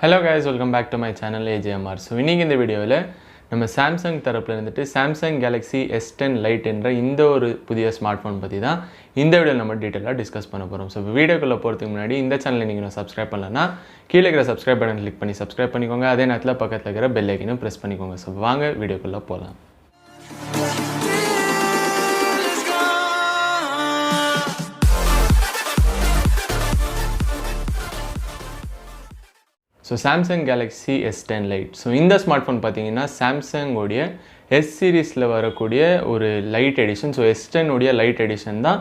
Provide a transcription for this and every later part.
Hello guys, welcome back to my channel AGMR. So இன்னைக்கு இந்த வீடியோவில் நம்ம Samsung தரப்புல இருந்துட்டு Samsung Galaxy S10 lite என்ற இந்த ஒரு புதிய ஸ்மார்ட்ஃபோன் பற்றி தான் இந்த வீடியோவில் நம்ம டீட்டெயிலாக டிஸ்கஸ் பண்ண போகிறோம். ஸோ வீடியோக்குள்ளே போகிறதுக்கு முன்னாடி இந்த சேனலை நீங்கள் சப்ஸ்கிரைப் பண்ணலன்னா கீழே இருக்கிற சப்ஸ்கிரைப் பட்டன் கிளிக் பண்ணி சப்ஸ்கிரைப் பண்ணிக்கோங்க. அதே நேரத்தில் பக்கத்தில் இருக்கிற பெல் ஐக்கனையும் ப்ரெஸ் பண்ணிக்கோங்க. ஸோ வாங்க வீடியோக்குள்ளே போகலாம். So Samsung Galaxy S10 lite. So இந்த ஸ்மார்ட்ஃபோன் பார்த்தீங்கன்னா சாம்சங்கோடைய S சீரீஸில் வரக்கூடிய ஒரு லைட் எடிஷன். ஸோ S10 உடைய லைட் எடிஷன் தான்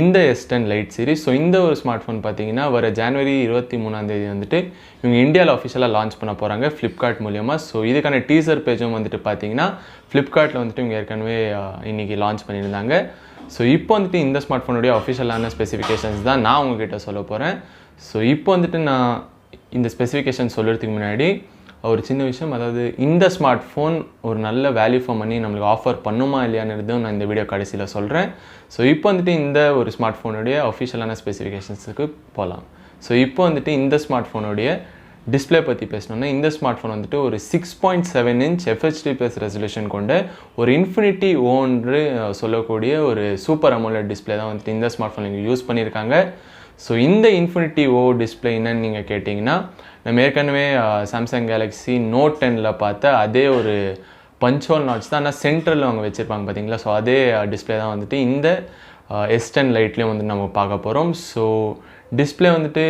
இந்த S10 லைட் சீரீஸ். ஸோ இந்த ஒரு ஸ்மார்ட்ஃபோன் பார்த்தீங்கன்னா வர ஜனவரி 23 வந்துட்டு இவங்க இந்தியாவில் அஃபிஷியலாக லான்ச் பண்ண போகிறாங்க ஃப்ளிப்கார்ட் மூலியமாக. ஸோ இதுக்கான டீசர் பேஜும் வந்துட்டு பார்த்தீங்கன்னா ஃப்ளிப்கார்ட்டில் வந்துட்டு இவங்க ஏற்கனவே இன்றைக்கி லான்ச் பண்ணியிருந்தாங்க. ஸோ இப்போ வந்துட்டு இந்த ஸ்மார்ட்ஃபோனுடைய அஃபிஷியலான ஸ்பெசிஃபிகேஷன்ஸ் தான் நான் உங்ககிட்ட சொல்ல போகிறேன். ஸோ இப்போ வந்துட்டு நான் இந்த ஸ்பெசிஃபிகேஷன் சொல்கிறதுக்கு முன்னாடி ஒரு சின்ன விஷயம், அதாவது இந்த ஸ்மார்ட் ஃபோன் ஒரு நல்ல வேல்யூ ஃபார் மணி நம்மளுக்கு ஆஃபர் பண்ணுமா இல்லையானதும் நான் இந்த வீடியோ கடைசியில் சொல்கிறேன். ஸோ இப்போ வந்துட்டு இந்த ஒரு ஸ்மார்ட் ஃபோனுடைய அஃபிஷியலான ஸ்பெசிஃபிகேஷன்ஸுக்கு போகலாம். ஸோ இப்போ வந்துட்டு இந்த ஸ்மார்ட் ஃபோனுடைய டிஸ்பிளே பற்றி பேசணுன்னா இந்த ஸ்மார்ட் ஃபோன் வந்துட்டு ஒரு 6.7 இன்ச் FHD+ ரெசல்யூஷன் கொண்ட ஒரு இன்ஃபினிட்டி ஓன்று சொல்லக்கூடிய ஒரு சூப்பர் அமோலட் டிஸ்பிளே தான் வந்துட்டு இந்த ஸ்மார்ட் ஃபோன் இங்கே யூஸ் பண்ணியிருக்காங்க. ஸோ இந்த இன்ஃபினிட்டி டிஸ்பிளே என்னன்னு நீங்கள் கேட்டிங்கன்னா, நம்ம ஏற்கனவே சாம்சங் கேலக்ஸி நோட் 10ல் பார்த்த அதே ஒரு பஞ்ச்ஹோல் நாட்ச் தான், ஆனால் சென்டரில் அவங்க வச்சுருப்பாங்க பார்த்தீங்களா. ஸோ அதே டிஸ்பிளே தான் வந்துட்டு இந்த S10 லைட்லேயும் வந்து நம்ம பார்க்க போகிறோம். ஸோ டிஸ்பிளே வந்துட்டு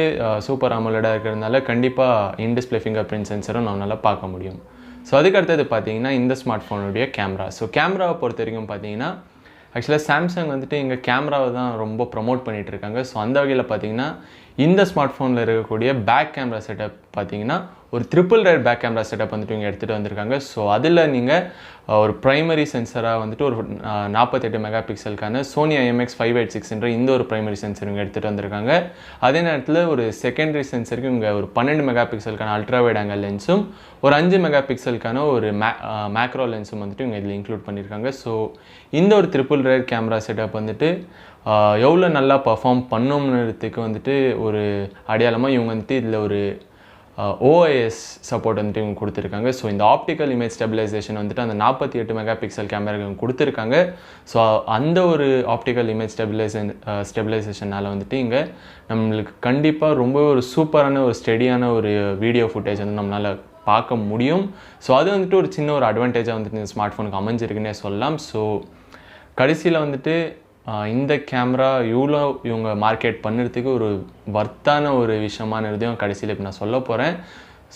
சூப்பர் அமோலடாக இருக்கிறதுனால கண்டிப்பாக இன்டிஸ்பிளே ஃபிங்கர் பிரிண்ட் சென்சரும் நம்மளால் பார்க்க முடியும். ஸோ அதுக்கடுத்தது பார்த்தீங்கன்னா இந்த ஸ்மார்ட் ஃபோனுடைய கேமரா. ஸோ கேமராவை பொறுத்த வரைக்கும் பார்த்தீங்கன்னா ஆக்சுவலாக சாம்சங் வந்துட்டு இங்கே கேமராவை தான் ரொம்ப ப்ரொமோட் பண்ணிகிட்ருக்காங்க. ஸோ அந்த வகையில் பார்த்தீங்கன்னா இந்த ஸ்மார்ட் ஃபோனில் இருக்கக்கூடிய பேக் கேமரா செட்டப் பார்த்தீங்கன்னா ஒரு triple right back camera setup வந்துட்டு இங்கே எடுத்துகிட்டு வந்திருக்காங்க. ஸோ அதில் நீங்கள் ஒரு ப்ரைமரி சென்சராக வந்துட்டு ஒரு 48 மெகா பிக்சலுக்கான சோனி IMX586 என்ற இந்த ஒரு ப்ரைமரி சென்சர் இங்கே எடுத்துகிட்டு வந்திருக்காங்க. அதே நேரத்தில் ஒரு செகண்டரி சென்சருக்கு இங்கே ஒரு 12 மெகா பிக்சலுக்கான அல்ட்ரா வைட் ஆங்கிள் லென்ஸும் ஒரு 5 மெகா பிக்சலுக்கான ஒரு மேக்ரோ லென்ஸும் வந்துட்டு இங்கே இதில் இன்க்ளூட் பண்ணியிருக்காங்க. ஸோ இந்த ஒரு ட்ரிபிள் ரைட் கேமரா செட்டப் வந்துட்டு எவ்வளோ நல்லா பர்ஃபார்ம் பண்ணும்ன்றதுக்கு வந்துட்டு ஒரு அடையாளமாக இவங்க வந்துட்டு இதில் ஒரு OIS சப்போர்ட் வந்துட்டு இவங்க கொடுத்துருக்காங்க. ஸோ இந்த ஆப்டிக்கல் இமேஜ் ஸ்டெபிலைசேஷன் வந்துட்டு அந்த 48 மெகா பிக்சல் கேமராக்கு கொடுத்துருக்காங்க. ஸோ அந்த ஒரு ஆப்டிக்கல் இமேஜ் ஸ்டெபிலைசேஷனால் வந்துட்டு இங்கே நம்மளுக்கு கண்டிப்பாக ரொம்ப ஒரு சூப்பரான ஒரு ஸ்டெடியான ஒரு வீடியோ ஃபுட்டேஜ் வந்து நம்மளால் பார்க்க முடியும். ஸோ அது வந்துட்டு ஒரு சின்ன ஒரு அட்வான்டேஜாக வந்துட்டு இந்த ஸ்மார்ட் ஃபோனுக்கு அமைஞ்சிருக்குன்னே சொல்லலாம். ஸோ கடைசியில் வந்துட்டு இந்த கேமரா இவ்வளோ இவங்க மார்க்கெட் பண்ணுறதுக்கு ஒரு வர்த்தான ஒரு விஷயமானதையும் கடைசியில் இப்போ நான் சொல்ல போகிறேன்.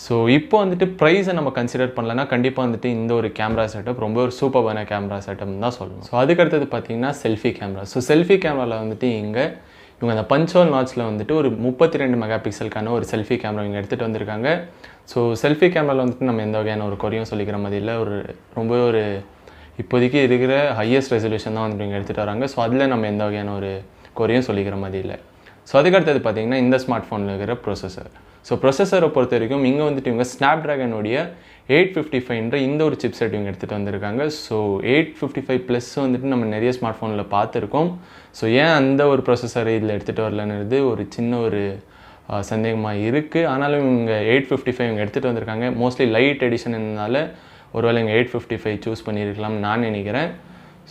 ஸோ இப்போ வந்துட்டு ப்ரைஸை நம்ம கன்சிடர் பண்ணலன்னா கண்டிப்பாக வந்துட்டு இந்த ஒரு கேமரா செட்டப் ரொம்ப ஒரு சூப்பரான கேமரா செட்டப்னு தான் சொல்லணும். ஸோ அதுக்கடுத்தது பார்த்தீங்கன்னா செல்ஃபி கேமரா. ஸோ செல்ஃபி கேமராவில் வந்துட்டு இவங்க அந்த பஞ்ச்ஹோல் நாட்ச்சில் வந்துட்டு ஒரு 32 மெகா பிக்சலுக்கான ஒரு செல்ஃபி கேமரா இங்கே எடுத்துகிட்டு வந்திருக்காங்க. ஸோ செல்ஃபி கேமராவில் வந்துட்டு நம்ம எந்த வகையான ஒரு குறையும் சொல்லிக்கிற மாதிரி இல்லை. ரொம்ப ஒரு இப்போதைக்கு இருக்கிற ஹையஸ்ட் ரெசல்யூஷன் தான் வந்துட்டு இங்கே எடுத்துகிட்டு வராங்க. ஸோ அதில் நம்ம எந்த வகையான ஒரு குறையும் சொல்லிக்கிற மாதிரி இல்லை. ஸோ அதுக்கடுத்தது பார்த்திங்கன்னா இந்த ஸ்மார்ட் ஃபோனில் இருக்கிற ப்ரொசஸர். ஸோ ப்ரொசஸரை பொறுத்த வரைக்கும் இங்கே வந்துட்டு இவங்க ஸ்னாப்ட்ராகனுடைய 855 இந்த ஒரு சிப் செட் இவங்க எடுத்துகிட்டு வந்திருக்காங்க. ஸோ 855+ வந்துட்டு நம்ம நிறைய ஸ்மார்ட் ஃபோனில் பார்த்துருக்கோம். ஸோ ஏன் அந்த ஒரு ப்ரொசஸரை இதில் எடுத்துகிட்டு வரலன்றது ஒரு சின்ன ஒரு சந்தேகமாக இருக்குது. ஆனாலும் இவங்க 855 இவங்க எடுத்துகிட்டு வந்திருக்காங்க. மோஸ்ட்லி லைட் எடிஷன்னால ஒருவேளை இங்கே 855 சூஸ் பண்ணியிருக்கலாம்னு நான் நினைக்கிறேன்.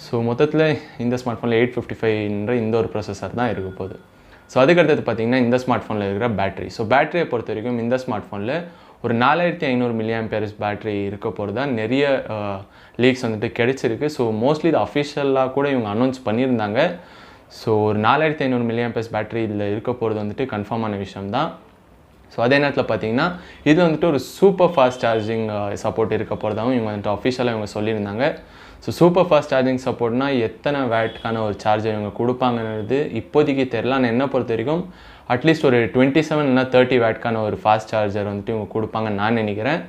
ஸோ மொத்தத்தில் இந்த ஸ்மார்ட் ஃபோனில் 855 இந்த ஒரு ப்ரொசஸர் தான் இருக்க போகுது. ஸோ அதுக்கடுத்தது பார்த்திங்கன்னா இந்த ஸ்மார்ட் ஃபோனில் இருக்கிற பேட்டரி. ஸோ பேட்டரியை பொறுத்த வரைக்கும் இந்த ஸ்மார்ட் ஃபோனில் ஒரு 4500 mAh பேட்டரி இருக்க போகிறது தான் நிறைய லீக்ஸ் வந்துட்டு கிடைச்சிருக்கு. ஸோ மோஸ்ட்லி இது அஃபிஷியலாக கூட இவங்க அனௌன்ஸ் பண்ணியிருந்தாங்க. ஸோ ஒரு 4500 mAh பேட்டரி இதில் இருக்க போகிறது வந்துட்டு கன்ஃபார்மான விஷயம் தான். ஸோ அதே நேரத்தில் பார்த்தீங்கன்னா இது வந்துட்டு ஒரு சூப்பர் ஃபாஸ்ட் சார்ஜிங் சப்போர்ட் இருக்க போகிறதாகவும் இவங்க வந்துட்டு அஃபிஷியலாக இவங்க சொல்லியிருந்தாங்க. ஸோ சூப்பர் ஃபாஸ்ட் சார்ஜிங் சப்போர்ட்னால் எத்தனை வேட்கான ஒரு சார்ஜர் இவங்க கொடுப்பாங்கன்றது இப்போதைக்கு தெரில. ஆனால் என்னை பொறுத்த வரைக்கும் அட்லீஸ்ட் ஒரு 27 இல்லைனா 30 வேட்கான ஒரு ஃபாஸ்ட் சார்ஜர் வந்துட்டு இவங்க கொடுப்பாங்கன்னு நான் நினைக்கிறேன்.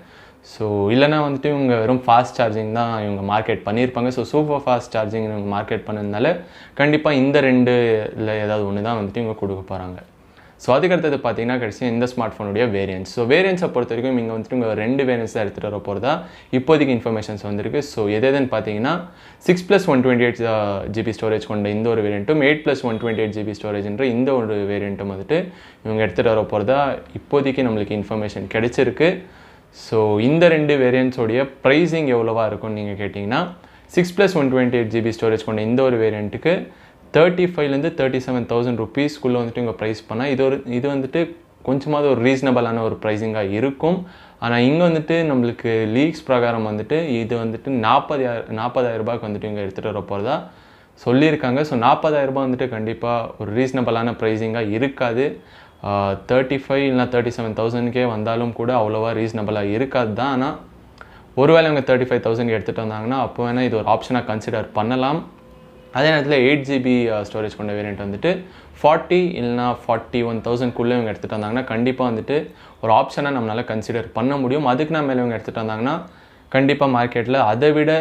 ஸோ இல்லைனா வந்துட்டு இவங்க வெறும் ஃபாஸ்ட் சார்ஜிங் தான் இவங்க மார்க்கெட் பண்ணியிருப்பாங்க. ஸோ சூப்பர் ஃபாஸ்ட் சார்ஜிங் இவங்க மார்க்கெட் பண்ணதுனால கண்டிப்பாக இந்த ரெண்டில் ஏதாவது ஒன்று தான் வந்துட்டு இவங்க கொடுக்க போகிறாங்க. ஸோ அதுக்கடுத்தது பார்த்தீங்கன்னா கடைசியாக இந்த ஸ்மார்ட் ஃபோனுடைய வேரியன்ட்ஸ். ஸோ வேரியன்ட்ஸை பொறுத்த வரைக்கும் இங்கே வந்துட்டு இங்கே 2 வேரியன்ட்ஸ் தான் எடுத்துகிட்டு வர போகிறதா இப்போதைக்கு இன்ஃபர்மேஷன்ஸ் வந்திருக்கு. ஸோ எதுன்னு பார்த்தீங்கன்னா 6+128 GB ஸ்டோரேஜ் கொண்ட இந்த ஒரு வேரியண்ட்டும் 8+128 GB ஸ்டோரேஜ்ன்ற இந்த ஒரு வேரியண்ட்டும் வந்துட்டு இவங்க எடுத்துகிட்டு வர போகிறதா இப்போதைக்கு நம்மளுக்கு இன்ஃபர்மேஷன் கிடைச்சிருக்கு. ஸோ இந்த 2 வேரியண்ட்ஸோடைய ப்ரைஸிங் எவ்வளோவா இருக்கும்னு நீங்கள் கேட்டிங்கன்னா 6+128 GB ஸ்டோரேஜ் கொண்ட இந்த ஒரு வேரியண்ட்டுக்கு 35,000 37,000 ருபீஸ்க்குள்ளே வந்துட்டு இங்கே ப்ரைஸ் பண்ணால் இது வந்துட்டு கொஞ்சமாவது ஒரு ரீசனபிளான ஒரு ப்ரைஸிங்காக இருக்கும். ஆனால் இங்கே வந்துட்டு நம்மளுக்கு லீக்ஸ் பிரகாரம் வந்துட்டு இது வந்துட்டு 40,000 ரூபாய்க்கு வந்துட்டு இங்கே எடுத்துகிட்டு வர போகிறதா சொல்லியிருக்காங்க. ஸோ 40,000 ரூபாய் வந்துட்டு கண்டிப்பாக ஒரு ரீசனபிளான ப்ரைஸிங்காக இருக்காது. 35 இல்லைனா 37,000க்கே வந்தாலும் கூட அவ்வளோவா ரீசனபிளாக இருக்காது தான். ஆனால் ஒருவேளை அவங்க 35,000 எடுத்துகிட்டு வந்தாங்கன்னா அப்போ வேணால் இது ஒரு ஆப்ஷனாக கன்சிடர் பண்ணலாம். அதே நேரத்தில் 8 GB ஸ்டோரேஜ் கொண்ட வேரியண்ட் வந்துட்டு 40 இல்லைனா 41,000க்குள்ளே இவங்க எடுத்துகிட்டு வந்தாங்கன்னா கண்டிப்பாக வந்துட்டு ஒரு ஆப்ஷனாக நம்மளால் கன்சிடர் பண்ண முடியும். அதுக்கு நான் மேலே இவங்க எடுத்துகிட்டு வந்தாங்கன்னா கண்டிப்பாக மார்க்கெட்டில் அதை விட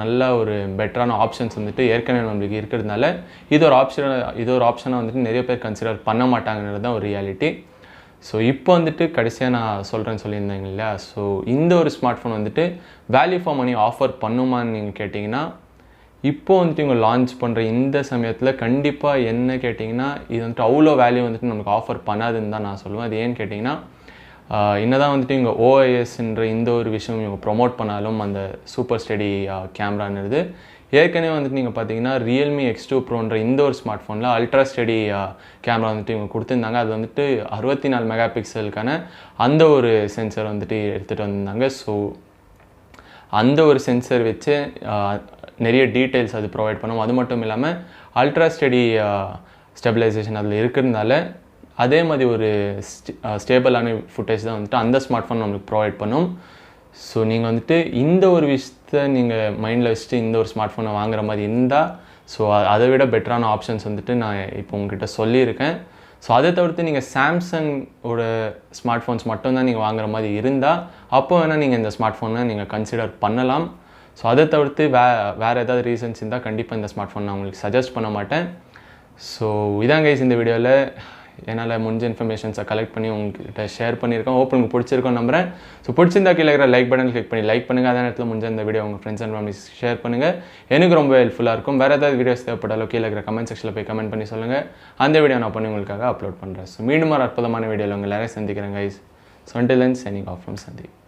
நல்ல ஒரு பெட்டரான ஆப்ஷன்ஸ் வந்துட்டு ஏற்கனவே நம்மளுக்கு இருக்கிறதுனால இது ஒரு ஆப்ஷனாக வந்துட்டு நிறைய பேர் கன்சிடர் பண்ண மாட்டாங்கன்றது தான் ஒரு ரியாலிட்டி. ஸோ இப்போ வந்துட்டு கடைசியாக நான் சொல்கிறேன்னு சொல்லியிருந்தேங்க இல்லையா. ஸோ இந்த ஒரு ஸ்மார்ட் ஃபோன் வந்துட்டு வேல்யூ ஃபார் மணி ஆஃபர் பண்ணுமான்னு நீங்கள் கேட்டிங்கன்னா இப்போ வந்துட்டு இவங்க லான்ச் பண்ணுற இந்த சமயத்தில் கண்டிப்பாக என்ன கேட்டிங்கன்னா இது வந்துட்டு அவ்வளோ வேல்யூ வந்துட்டு நமக்கு ஆஃபர் பண்ணாதுன்னு தான் நான் சொல்லுவேன். அது ஏன்னு கேட்டிங்கன்னா என்னதான் வந்துட்டு இவங்க OISன்ற இந்த ஒரு விஷயம் இவங்க ப்ரொமோட் பண்ணாலும் அந்த சூப்பர் ஸ்டெடி கேமரான்றது ஏற்கனவே வந்துட்டு நீங்கள் பார்த்தீங்கன்னா Realme X2 Proன்ற இந்த ஒரு ஸ்மார்ட் ஃபோனில் அல்ட்ரா ஸ்டெடி கேமரா வந்துட்டு இவங்க கொடுத்துருந்தாங்க. அது வந்துட்டு 64 மெகா பிக்சலுக்கான அந்த ஒரு சென்சர் வந்துட்டு எடுத்துகிட்டு வந்திருந்தாங்க. ஸோ அந்த ஒரு சென்சர் வச்சு நிறைய டீட்டெயில்ஸ் அது ப்ரொவைட் பண்ணும். அது மட்டும் இல்லாமல் அல்ட்ரா ஸ்டெடி ஸ்டெபிலைசேஷன் அதில் இருக்கிறதுனால அதே மாதிரி ஒரு ஸ்டேபிளான ஃபுட்டேஜ் தான் வந்துட்டு அந்த ஸ்மார்ட் ஃபோன் நம்மளுக்கு ப்ரொவைட் பண்ணும். ஸோ நீங்கள் வந்துட்டு இந்த ஒரு விஷயத்தை நீங்கள் மைண்டில் வச்சுட்டு இந்த ஒரு ஸ்மார்ட் ஃபோனை வாங்குற மாதிரி இருந்தால் ஸோ அதை விட பெட்டரான ஆப்ஷன்ஸ் வந்துட்டு நான் இப்போ உங்ககிட்ட சொல்லியிருக்கேன். ஸோ அதை தவிர்த்து நீங்கள் சாம்சங்கோட ஸ்மார்ட் ஃபோன்ஸ் மட்டும்தான் நீங்கள் வாங்குற மாதிரி இருந்தால் அப்போ வேணால் நீங்கள் இந்த ஸ்மார்ட் ஃபோனை நீங்கள் கன்சிடர் பண்ணலாம். ஸோ அதை தவிர்த்து வேறு ஏதாவது ரீசன்ஸ் இருந்தால் கண்டிப்பாக இந்த ஸ்மார்ட் ஃபோன் நான் உங்களுக்கு சஜஸ்ட் பண்ண மாட்டேன். ஸோ இதான் கைஸ் இந்த வீடியோவில் என்னால் முடிஞ்ச இன்ஃபர்மேஷன்ஸை கலெக்ட் பண்ணி உங்கள்கிட்ட ஷேர் பண்ணியிருக்கேன். ஹோப் உங்களுக்கு பிடிச்சிருக்கோம் நம்புறேன். ஸோ பிடிச்சிருந்தா கீழே இருக்கிற லைக் பட்டன் கிளிக் பண்ணி லைக் பண்ணுங்கள். அதே நேரத்தில் முடிஞ்ச இந்த வீடியோ உங்கள் ஃப்ரெண்ட்ஸ் அண்ட் ஃபேமிலிஸ் ஷேர் பண்ணுங்கள். எனக்கு ரொம்ப ஹெல்ப்ஃபுல்லாக இருக்கும். வேறு ஏதாவது வீடியோஸ் தேவைப்பட்டாலும் கீழே இருக்கிற கமெண்ட் செக்ஷனில் போய் கமெண்ட் பண்ணி சொல்லுங்கள். அந்த வீடியோ நான் பண்ணி உங்களுக்காக அப்லோட் பண்ணுறேன். ஸோ மீண்டும் ஒரு அற்புதமான வீடியோவில் உங்கள் எல்லாரையும் சந்திக்கிறேன் guys. So until then signing off from Sandeep.